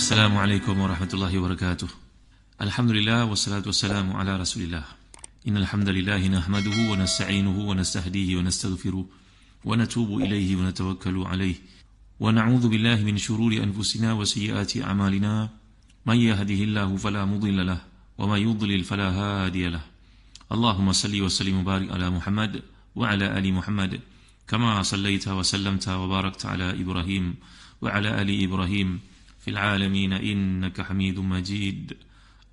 Assalamualaikum warahmatullahi wabarakatuh. Alhamdulillah wassalatu wassalamu ala Rasulillah. Innal hamdalillah nahmaduhu wa nasta'inuhu wa nastahdihi wa nastaghfiruh wa natubu ilayhi wa natawakkalu alayhi wa na'udzu billahi min shururi anfusina wa sayyiati a'malina. May yahdihillahu fala mudilla lahu wa may yudlil fala hadiya lahu. Allahumma salli wa sallim wa barik ala Muhammad wa ala ali Muhammad kama sallaita wa sallamta wa barakta ala Ibrahim wa ala ali Ibrahim fil alamin innaka Hamidum Majid.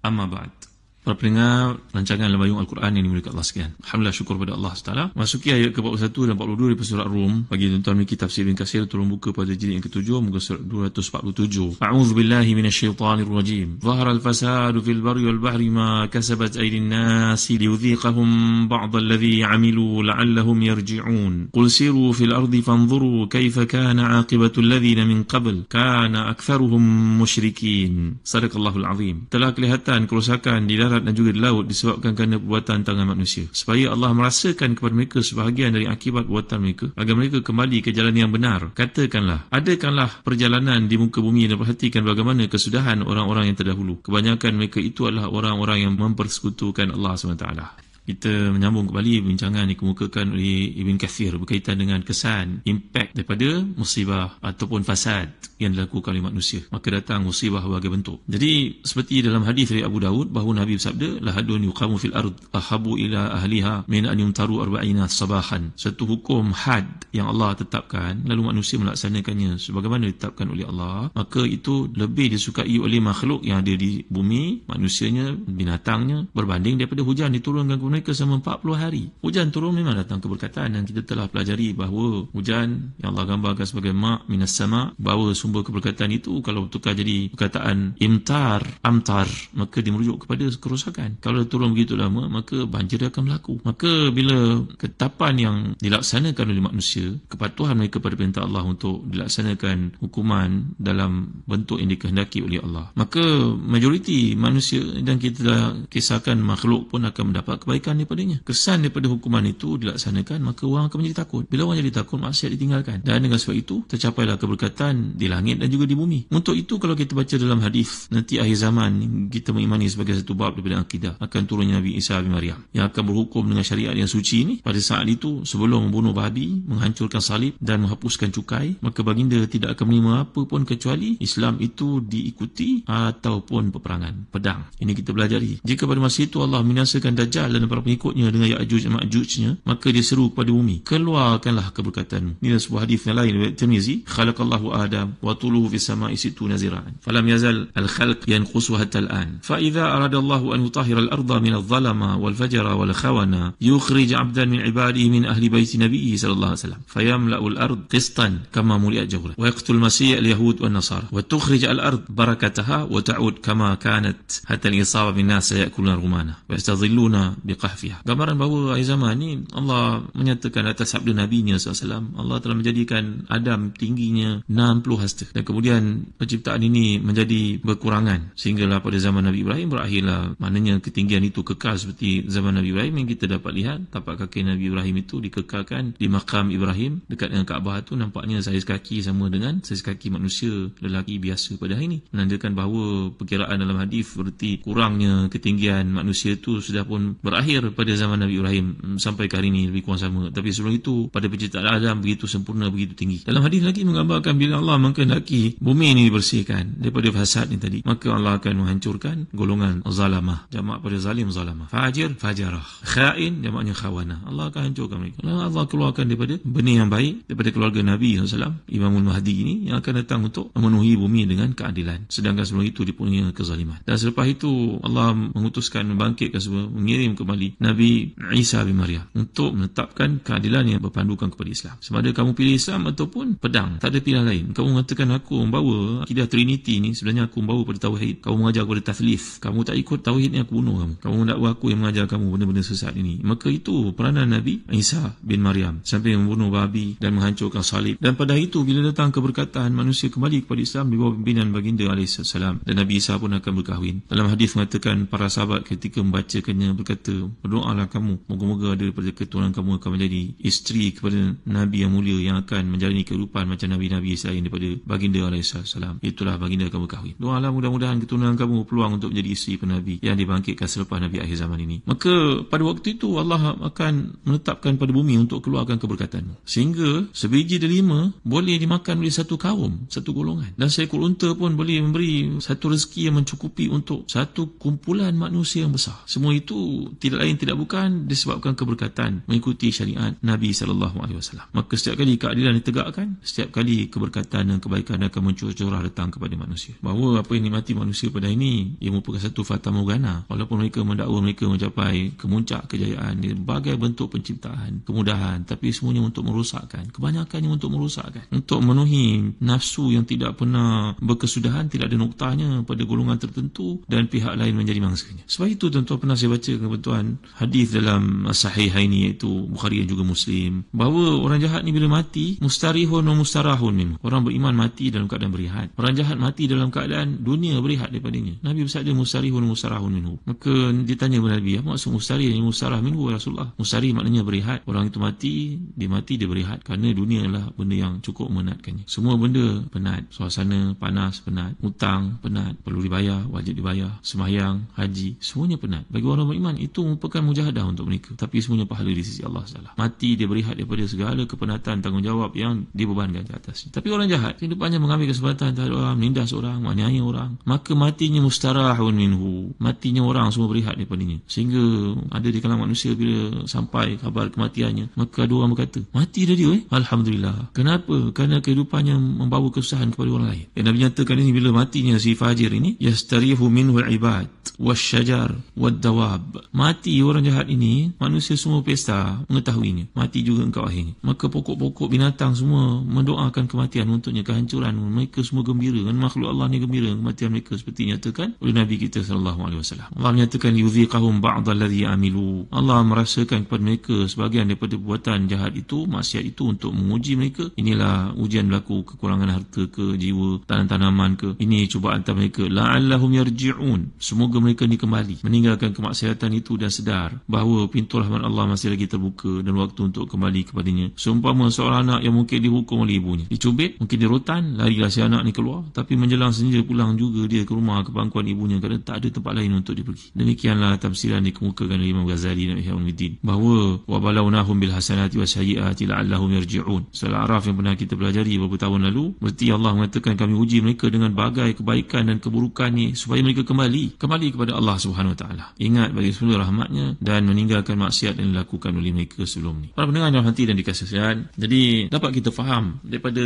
Amma ba'd. Para pendengar rancangan Lembayung Al-Quran yang dimuliakan Allah sekalian. Alhamdulillah, syukur pada Allah SWT. Masuki ayat ke-41 dan 42 daripada surat Rum. Bagi tuan-tuan memiliki tafsir Ibn Katsir, tolong buka pada jilid yang ke-7 muka surat 247. A'udzu billahi minasyaitonir rajim. Zahara al-fasadu fil barri wal bahri ma kasabat aydin nasi liyudhiqahum ba'd alladhi 'amilu la'allahum yarji'un. Qul siru fil ardi fanzuru kayfa kana 'aqibatu alladhina min qabl kana aktharuhum musyrikin. Sadaqallahul azim. Telah kelihatan kerosakan di darat dan juga di laut disebabkan kerana perbuatan tangan manusia, supaya Allah merasakan kepada mereka sebahagian dari akibat perbuatan mereka agar mereka kembali ke jalan yang benar. Katakanlah, adakanlah perjalanan di muka bumi dan perhatikan bagaimana kesudahan orang-orang yang terdahulu. Kebanyakan mereka itu adalah orang-orang yang mempersekutukan Allah SWT. Kita menyambung kembali bincangan yang dikemukakan oleh Ibn Katsir berkaitan dengan kesan, impak daripada musibah ataupun fasad yang dilakukan oleh manusia. Maka datang musibah berbagai bentuk. Jadi seperti dalam hadis dari Abu Daud bahawa Nabi bersabda, lahadun yuqamu fil ard ahabu ila ahliha min an yumtaru arba'ina sabahan. Satu hukum had yang Allah tetapkan lalu manusia melaksanakannya sebagaimana ditetapkan oleh Allah, maka itu lebih disukai oleh makhluk yang ada di bumi, manusianya, binatangnya, berbanding daripada hujan diturunkan kepada mereka selama 40 hari. Hujan turun memang datang keberkatan, dan kita telah pelajari bahawa hujan yang Allah gambarkan sebagai ma' minas sama', bahawa sumber keberkatan itu kalau tukar jadi perkataan imtar, amtar, maka dia merujuk kepada kerosakan. Kalau turun begitu lama, maka banjir akan berlaku. Maka bila ketetapan yang dilaksanakan oleh manusia, kepatuhan mereka pada perintah Allah untuk dilaksanakan hukuman dalam bentuk yang dikehendaki oleh Allah, maka majoriti manusia, dan kita dah kisahkan makhluk pun akan mendapat kebaikan daripadanya. Kesan daripada hukuman itu dilaksanakan, maka orang akan menjadi takut. Bila orang jadi takut, maksiat ditinggalkan, dan dengan sebab itu tercapailah keberkatan di langit dan juga di bumi. Untuk itu kalau kita baca dalam hadis, nanti akhir zaman kita mengimani sebagai satu bab daripada akidah akan turunnya Nabi Isa bin Maryam yang akan berhukum dengan syariat yang suci ini. Pada saat itu, sebelum membunuh babi, menghancurkan salib dan menghapuskan cukai, maka baginda tidak akan menerima apa pun kecuali Islam itu diikuti ataupun peperangan pedang. Ini kita pelajari. Jika pada masa itu Allah binasakan Dajjal dan para pengikutnya dengan Ya'juj dan Ma'jujnya, maka dia seru kepada bumi, keluarkanlah keberkatanmu. Ini adalah sebuah hadis yang lain dari Tirmizi, khalaqallahu Adam wa tuluhu fis sama'i sittuna zira'an falam yazal al-khalq yanqusu hatta al-an fa idza arada Allah an yutahhira al-ardha min adh-dhalama wal fajra wal khawana yukhrij 'abdan min 'ibadihi min ahli baiti nabiyyi sallallahu alaihi wasallam fayamla'u al-ard qistan kama muli'at jawra wa yaqtul masih al-yahud wan nasara wa tukhrij al-ard barakataha wa ta'ud kama kanat hatta al-isaba min nas ya'kuluna rumana wa yastadhilluna biqahfiha. Gambaran bahawa akhir zaman ni Allah menyatakan atas sabda Nabi-Nya SAW, Allah telah menjadikan Adam tingginya 60 hasta, dan kemudian penciptaan ini menjadi berkurangan sehinggalah pada zaman Nabi Ibrahim berakhirlah. Maknanya ketinggian itu kekal seperti zaman Nabi Ibrahim yang kita dapat lihat tapak kaki Nabi Ibrahim itu dikekalkan di makam Ibrahim dekat dengan Kaabah itu, nampaknya saiz kaki sama dengan saiz kaki manusia lelaki biasa pada hari ini, menandakan bahawa perkiraan dalam hadis seperti kurangnya ketinggian manusia itu sudah pun berakhir pada zaman Nabi Ibrahim sampai ke hari ini lebih kurang sama. Tapi sebelum itu pada penciptaan Adam begitu sempurna, begitu tinggi. Dalam hadis lagi menggambarkan bila Allah mengkehendaki bumi ini dibersihkan daripada fasad ni tadi, maka Allah akan menghancurkan golongan zalamah, jamak pada zalim zalamah, fajir fajarah, khain jamaknya khawana. Allah akan hancurkan mereka. Allah keluarkan daripada benih yang baik daripada keluarga Nabi SAW, Imamul Mahdi ini yang akan datang untuk memenuhi bumi dengan keadilan, sedangkan sebelum itu dipenuhi kezaliman. Dan selepas itu Allah mengutuskan, membangkitkan semua, mengirim kembali Nabi Isa bin Maryam untuk menetapkan keadilan yang berpandukan kepada Islam. Sama ada kamu pilih Islam ataupun pedang, tak ada pilihan lain. Kamu mengatakan aku membawa akidah Trinity ni, sebenarnya aku membawa pada tauhid. Kamu mengajar kepada tathlith, kamu tak ikut tauhid ni, aku bunuh kamu. Kamu mendakwa aku yang mengajar kamu benda-benda sesat ini. Maka itu peranan Nabi Isa bin Maryam sampai membunuh babi dan menghancurkan salib. Dan pada hari itu bila datang keberkatan, manusia kembali kepada Islam di bawah pimpinan baginda alaihissalam, dan Nabi Isa pun akan berkahwin. Dalam hadis mengatakan para sahabat ketika membacakannya berkata, berdoalah kamu, moga-moga daripada keturunan kamu akan menjadi isteri kepada Nabi yang mulia yang akan menjalani kehidupan macam Nabi-Nabi selain daripada baginda alaihissalam. Itulah baginda kamu kahwin. Doalah mudah-mudahan keturunan kamu peluang untuk menjadi isteri penabi yang dibangkitkan selepas Nabi akhir zaman ini. Maka pada waktu itu Allah akan menetapkan pada bumi untuk keluarkan keberkatanmu. Sehingga sebiji delima boleh dimakan oleh satu kaum, satu golongan. Dan seekor unta pun boleh memberi satu rezeki yang mencukupi untuk satu kumpulan manusia yang besar. Semua itu tidak lain tidak bukan disebabkan keberkatan mengikuti syariat Nabi SAW. Maka setiap kali keadilan ditegakkan, setiap kali keberkatan dan kebaikan akan mencurah datang kepada manusia. Bahawa apa yang dinikmati manusia pada ini ia merupakan satu fata morgana. Walaupun mereka mendakwa mereka mencapai kemuncak kejayaan di berbagai bentuk penciptaan, kemudahan, tapi semuanya untuk merosakkan. Kebanyakannya untuk merosakkan, untuk memenuhi nafsu yang tidak pernah berkesudahan, tidak ada noktahnya pada golongan tertentu dan pihak lain menjadi mangsanya. Sebab itu tuan-tuan pernah saya baca kebetulan hadis dalam Sahihaini iaitu Bukhari dan juga Muslim, bahawa orang jahat ni bila mati mustarihun wa mustarahun minhu. Orang beriman mati dalam keadaan berehat, orang jahat mati dalam keadaan dunia berehat daripadanya. Nabi bersabda mustarihun wa mustarahun minhu. Maka ditanya kepada Nabi, apa maksud mustarih dan mustarah minhu Rasulullah? Mustarih maknanya berehat. Orang itu mati, dia berehat kerana dunia adalah benda yang cukup menatkannya. Semua benda penat, suasana panas penat, hutang penat, perlu dibayar, wajib dibayar, sembahyang, haji, semuanya penat. Bagi orang beriman itu merupakan mujahadah untuk mereka, tapi semuanya pahala di sisi Allah SWT. Mati dia berehat daripada segala kepenatan tanggungjawab yang dibebankan ke atasnya. Tapi orang jahat kehidupannya mengambil kesempatan terhadap orang, menindas orang, menganiaya orang, maka matinya mustarahun minhu. Matinya orang semua berehat daripadanya. Sehingga ada di kalangan manusia bila sampai kabar kematiannya, maka ada orang berkata, mati dah dia Alhamdulillah. Kenapa? Kerana kehidupannya membawa kesusahan kepada orang lain. Dan Nabi nyatakan ini bila matinya si fajir ini, yastarihu minhu al-ibad wasyajar wad-dawab. Mati orang jahat ini, manusia semua pesta mengetahuinya. Mati juga engkau akhirnya. Maka pokok-pokok binatang semua mendoakan kematian untuknya, kehancuran. Mereka semua gembira. Dan makhluk Allah ni gembira kematian mereka, seperti nyatakan oleh Nabi kita SAW. Allah menyatakan yuziqahum ba'dalladhi amilu. Allah merasakan kepada mereka sebahagian daripada perbuatan jahat itu, maksiat itu, untuk menguji mereka. Inilah ujian berlaku, kekurangan harta ke, jiwa, tanam-tanaman ke. Ini cubaan atas mereka. La'allahum yarji'un. Semoga mereka ni kembali meninggalkan kemaksiatan itu dan sedar bahawa pintu rahmat Allah masih lagi terbuka dan waktu untuk kembali kepadanya. Seumpama seorang anak yang mungkin dihukum oleh ibunya, dicubit, mungkin dirotan, larilah si anak ni keluar, tapi menjelang senja pulang juga dia ke rumah, ke pangkuan ibunya, kerana tak ada tempat lain untuk dia pergi. Demikianlah tafsiran dikemukakan oleh Imam Ghazali dan Ihya Ulumuddin, bahawa wa balawnahum bil hasanati wasayyiati la'allahum yarji'un. Surah Al-A'raf yang pernah kita pelajari beberapa tahun lalu, berarti Allah mengatakan kami uji mereka dengan bagai kebaikan dan keburukan ni supaya mereka kembali kepada Allah Subhanahu Wa Taala, ingat bagi semula rahmatnya dan meninggalkan maksiat yang dilakukan oleh mereka sebelum ni. Para pendengar yang hati dan dikasihi, jadi dapat kita faham daripada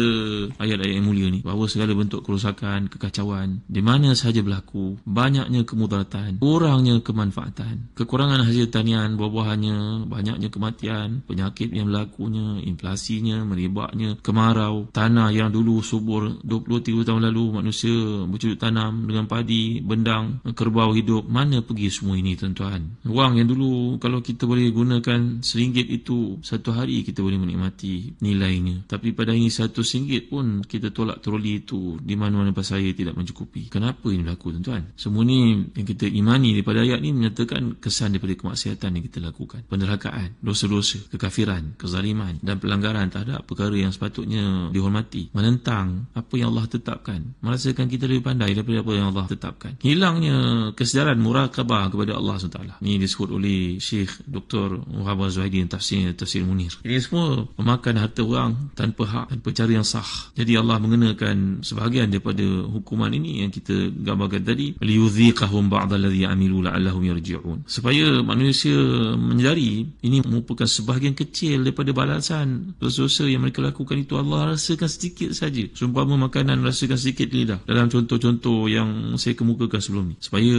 ayat-ayat yang mulia ni bahawa segala bentuk kerosakan, kekacauan di mana sahaja berlaku, banyaknya kemudaratan, kurangnya kemanfaatan, kekurangan hasil tanian, buah-buahannya, banyaknya kematian, penyakit yang berlakunya, inflasinya, merebaknya kemarau, tanah yang dulu subur 20-30 tahun lalu manusia bercuduk tanam dengan padi, bendang, kerbau hidup, mana pergi semua ini tuan-tuan? Wang yang dulu kalau kita boleh gunakan RM1 itu satu hari kita boleh menikmati nilainya, tapi pada ini RM1 pun kita tolak troli itu di mana-mana pasaya tidak mencukupi. Kenapa ini berlaku tuan-tuan? Semua ni yang kita imani daripada ayat ni menyatakan kesan daripada kemaksiatan yang kita lakukan, penderhakaan, dosa-dosa, kekafiran, kezaliman dan pelanggaran terhadap perkara yang sepatutnya dihormati, menentang apa yang Allah tetapkan, merasakan kita lebih pandai daripada apa yang Allah tetapkan, hilangnya kesedaran muraqabah kepada Allah SWT. Ini disebut oleh Syekh Dr. Wahab Az-Zuhaidi Tafsir Munir. Ini semua memakan harta orang tanpa hak, tanpa cara yang sah. Jadi Allah mengenakan sebahagian daripada hukuman ini yang kita gambarkan tadi, liyuziqahum ba'dalladhi amilu la'allahum yarji'un, supaya manusia menyedari ini merupakan sebahagian kecil daripada balasan dosa-dosa yang mereka lakukan itu. Allah rasakan sedikit saja, seumpama makanan rasakan sedikit lidah, dalam contoh-contoh yang saya kemukakan sebelum ni, supaya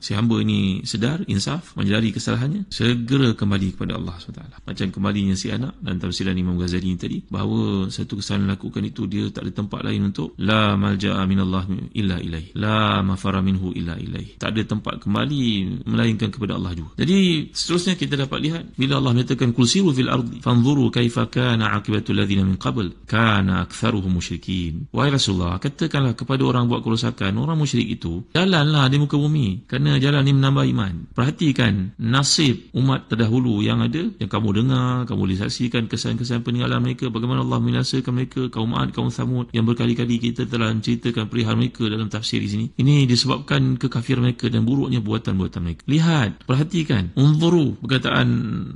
si hamba ini sedar, insaf, menyedari kesalahannya, segera kembali kepada Allah SWT. Macam kembalinya si anak dan tafsiran Imam Ghazali ini tadi, bahawa satu kesalahan lakukan itu dia tak ada tempat lain untuk la malja'a minallah illa ilaih, la mafara minhu illa ilaih, tak ada tempat kembali melainkan kepada Allah juga. Jadi seterusnya kita dapat lihat bila Allah menyatakan kul siru fil ardi fanzuru kaifa kana aqibatul ladzina min qabl kana aktsaruhum musyrikin. Wahai Rasulullah, katakanlah kepada orang buat kerosakan, orang musyrik itu, jalanlah di muka bumi, kerana jalan ini menambah iman. Perhatikan perhatikan nasib umat terdahulu yang ada, yang kamu dengar, kamu boleh saksikan kesan-kesan peninggalan mereka, bagaimana Allah membinasakan mereka, kaum Ad, kaum Thamud, yang berkali-kali kita telah menceritakan perihal mereka dalam tafsir di sini. Ini disebabkan kekafiran mereka dan buruknya buatan-buatan mereka. Lihat, perhatikan, unzuru, perkataan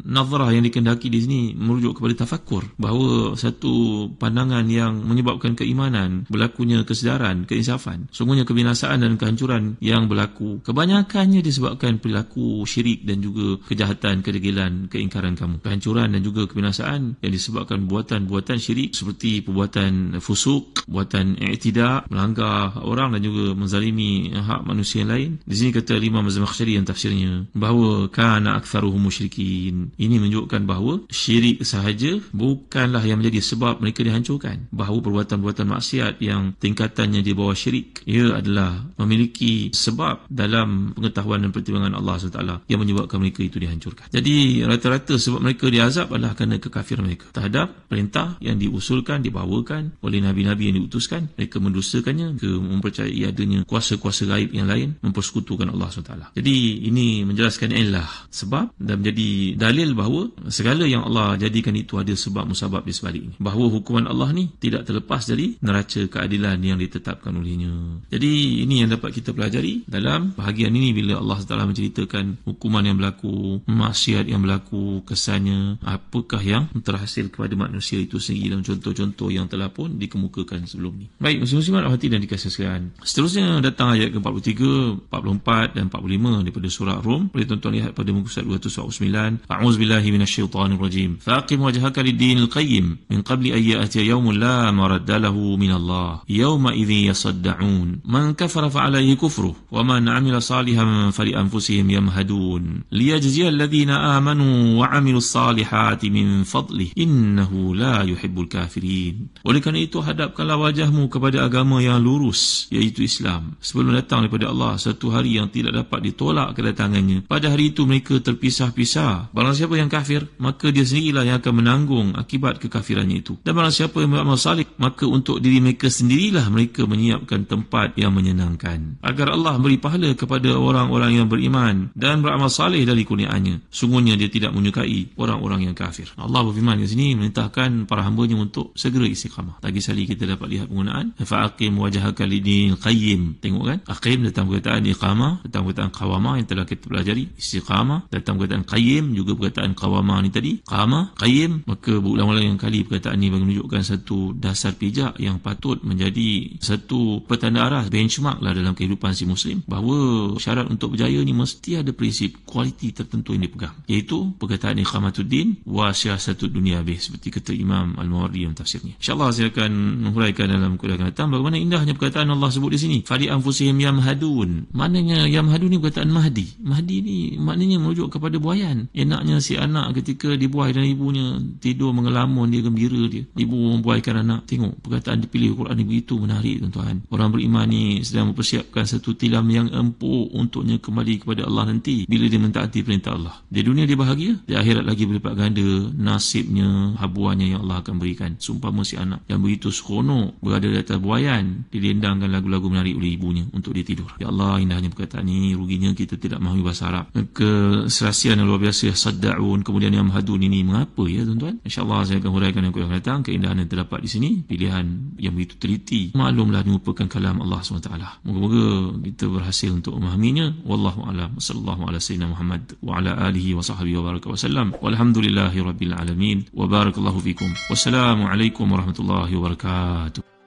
nazarah yang dikehendaki di sini merujuk kepada tafakkur, bahawa satu pandangan yang menyebabkan keimanan, berlakunya kesedaran, keinsafan. Sungguhnya kebinasaan dan kehancuran yang berlaku kebanyakannya disebabkan perilaku syirik dan juga kejahatan, kedegilan, keingkaran kamu. Kehancuran dan juga kebinasaan yang disebabkan buatan-buatan syirik seperti perbuatan fusuk, buatan i'tidak, melanggar orang dan juga menzalimi hak manusia yang lain. Di sini kata Imam Az-Zamakhsyari yang tafsirnya bahawa kana aktsaruhum musyrikin. Ini menunjukkan bahawa syirik sahaja bukanlah yang menjadi sebab mereka dihancurkan. Bahawa perbuatan-perbuatan maksiat yang tingkatannya di bawah syirik, ia adalah memiliki sebab dalam pengetahuan dan pertimbangan Allah SWT yang menyebabkan mereka itu dihancurkan. Jadi rata-rata sebab mereka diazab adalah kerana kekafiran mereka terhadap perintah yang diusulkan, dibawakan oleh Nabi-Nabi yang diutuskan. Mereka mendustakannya, ke mempercayai adanya kuasa-kuasa gaib yang lain, mempersekutukan Allah SWT. Jadi ini menjelaskan illah, sebab, dan menjadi dalil bahawa segala yang Allah jadikan itu ada sebab musabab di sebaliknya. Bahawa hukuman Allah ni tidak terlepas dari neraca keadilan yang ditetapkan olehnya. Jadi ini yang dapat kita pelajari dalam bahagian ini, bila Allah SWT menceritakan hukuman yang berlaku, maksiat yang berlaku, kesannya, apakah yang terhasil kepada manusia itu sendiri dalam contoh-contoh yang telah pun dikemukakan sebelum ni. Baik, muslim-muslimat hati dan dikasih sekalian. Seterusnya datang ayat ke-43, 44 dan 45 daripada surah Rum. Boleh tuan-tuan lihat pada muka surat 249. A'udzubillahi minasyaitanirrajim. Faqim wajhaka lid-dinil qayyim min qabli an ya'tiya yawmun la maradda lahu min Allah. Yawma idzin yasadda'un. Man kafara fa'alayhi kufruh wa man 'amila salihan fali anfusihim yamhadun. Liyajziyal ladzina amanu wa 'amilus salihati min fadlihi innahu la yuhibbul kafirin. Oleh kerana itu, hadapkanlah wajahmu kepada agama yang lurus, iaitu Islam, sebelum datang daripada Allah satu hari yang tidak dapat ditolak kedatangannya. Pada hari itu mereka terpisah-pisah. Barang siapa yang kafir, maka dia sendirilah yang akan menanggung akibat kekafirannya itu. Dan barang siapa yang beramal salih, maka untuk diri mereka sendirilah mereka menyiapkan tempat yang menyenangkan, agar Allah beri pahala kepada orang-orang yang beriman dan beramal salih dari kurniaannya. Sungguhnya dia tidak menyukai orang-orang yang kafir. Allah berfirman di sini memerintahkan para hamba-Nya untuk segera istiqamah. Lagi sekali kita dapat lihat penggunaan fa'aqim wajhaka lidinil qayyim. Tengok kan, aqim datang perkataan iqamah, datang perkataan qawamah yang telah kita pelajari. Istiqamah datang perkataan qayyim, juga perkataan qawamah ni tadi, qamah, qayyim. Maka berulang-ulang yang kali perkataan ini bagi menunjukkan satu dasar pijak yang patut menjadi satu petanda arah, benchmark lah dalam kehidupan si muslim, bahawa syarat untuk berjaya ni mesti ada prinsip kualiti tertentu yang dipegang, iaitu perkataan iqamatuddin wa syiasatud dunia bih, seperti kata Imam Al-Mawardi dalam tafsirnya. InsyaAllah saya akan menghuraikan dalam kuliah akan datang bagaimana indahnya perkataan Allah sebut di sini, fali anfusihim yamhadun. Maknanya yamhadun ni perkataan Mahdi. Mahdi ni maknanya merujuk kepada buaian. Enaknya si anak ketika dibuai dan ibunya tidur mengelamun, dia gembira, dia ibu membuaikan anak. Tengok perkataan dipilih Al-Quran ni begitu menarik tuan-tuan. Orang beriman ni sedang mempersiapkan satu tilam yang empuk untuknya kembali kepada Allah nanti bila dia mentaati perintah Allah. Di dunia dia bahagia, di akhirat lagi berlipat ganda nasibnya, habuannya yang Allah akan berikan. Sumpama si anak yang begitu seronok berada di atas buaian, didendangkan lagu-lagu menarik oleh ibunya untuk dia tidur. Ya Allah, indahnya perkataan ni. Ruginya kita tidak memahami bahasa Arab. Keserasian yang luar biasa, sadda'un, kemudian yang mahadun ini mengapa ya tuan-tuan? InsyaAllah saya akan huraikan yang akan datang. Keindahan yang terdapat di sini, pilihan yang begitu teliti, maklumlah ini merupakan kalam Allah SWT. Moga-moga kita berhasil untuk memahaminya. Wallahu a'lam. Sallallahu ala sayyidina Muhammad wa ala alihi wa sahbihi wa baraka wa sallam. Walhamdulillahi rabbil alamin. Wa barakallahu fikum. Wassalamualaikum warahmatullahi wabarakatuh.